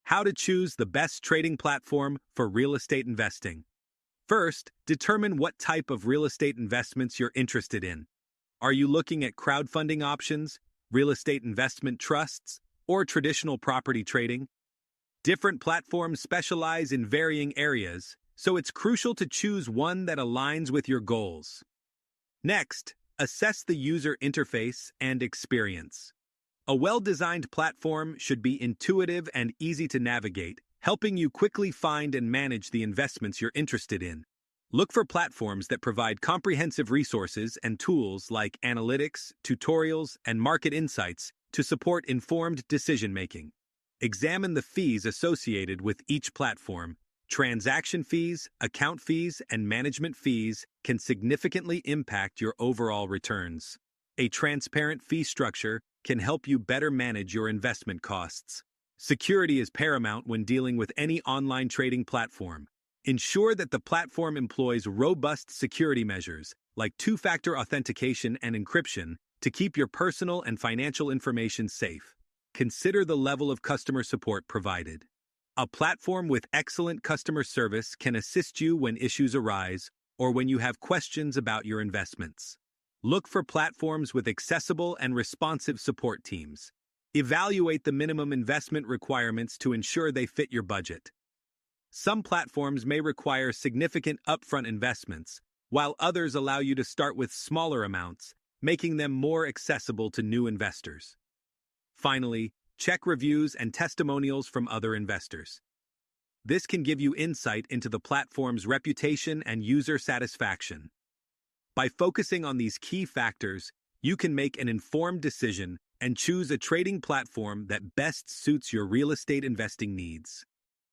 How to choose the best trading platform for real estate investing. First, determine what type of real estate investments you're interested in. Are you looking at crowdfunding options, real estate investment trusts, or traditional property trading? Different platforms specialize in varying areas, so it's crucial to choose one that aligns with your goals. Next, assess the user interface and experience. A well-designed platform should be intuitive and easy to navigate, helping you quickly find and manage the investments you're interested in. Look for platforms that provide comprehensive resources and tools like analytics, tutorials, and market insights to support informed decision-making. Examine the fees associated with each platform. Transaction fees, account fees, and management fees can significantly impact your overall returns. A transparent fee structure can help you better manage your investment costs. Security is paramount when dealing with any online trading platform. Ensure that the platform employs robust security measures, like two-factor authentication and encryption, to keep your personal and financial information safe. Consider the level of customer support provided. A platform with excellent customer service can assist you when issues arise or when you have questions about your investments. Look for platforms with accessible and responsive support teams. Evaluate the minimum investment requirements to ensure they fit your budget. Some platforms may require significant upfront investments, while others allow you to start with smaller amounts, making them more accessible to new investors. Finally, check reviews and testimonials from other investors. This can give you insight into the platform's reputation and user satisfaction. By focusing on these key factors, you can make an informed decision and choose a trading platform that best suits your real estate investing needs.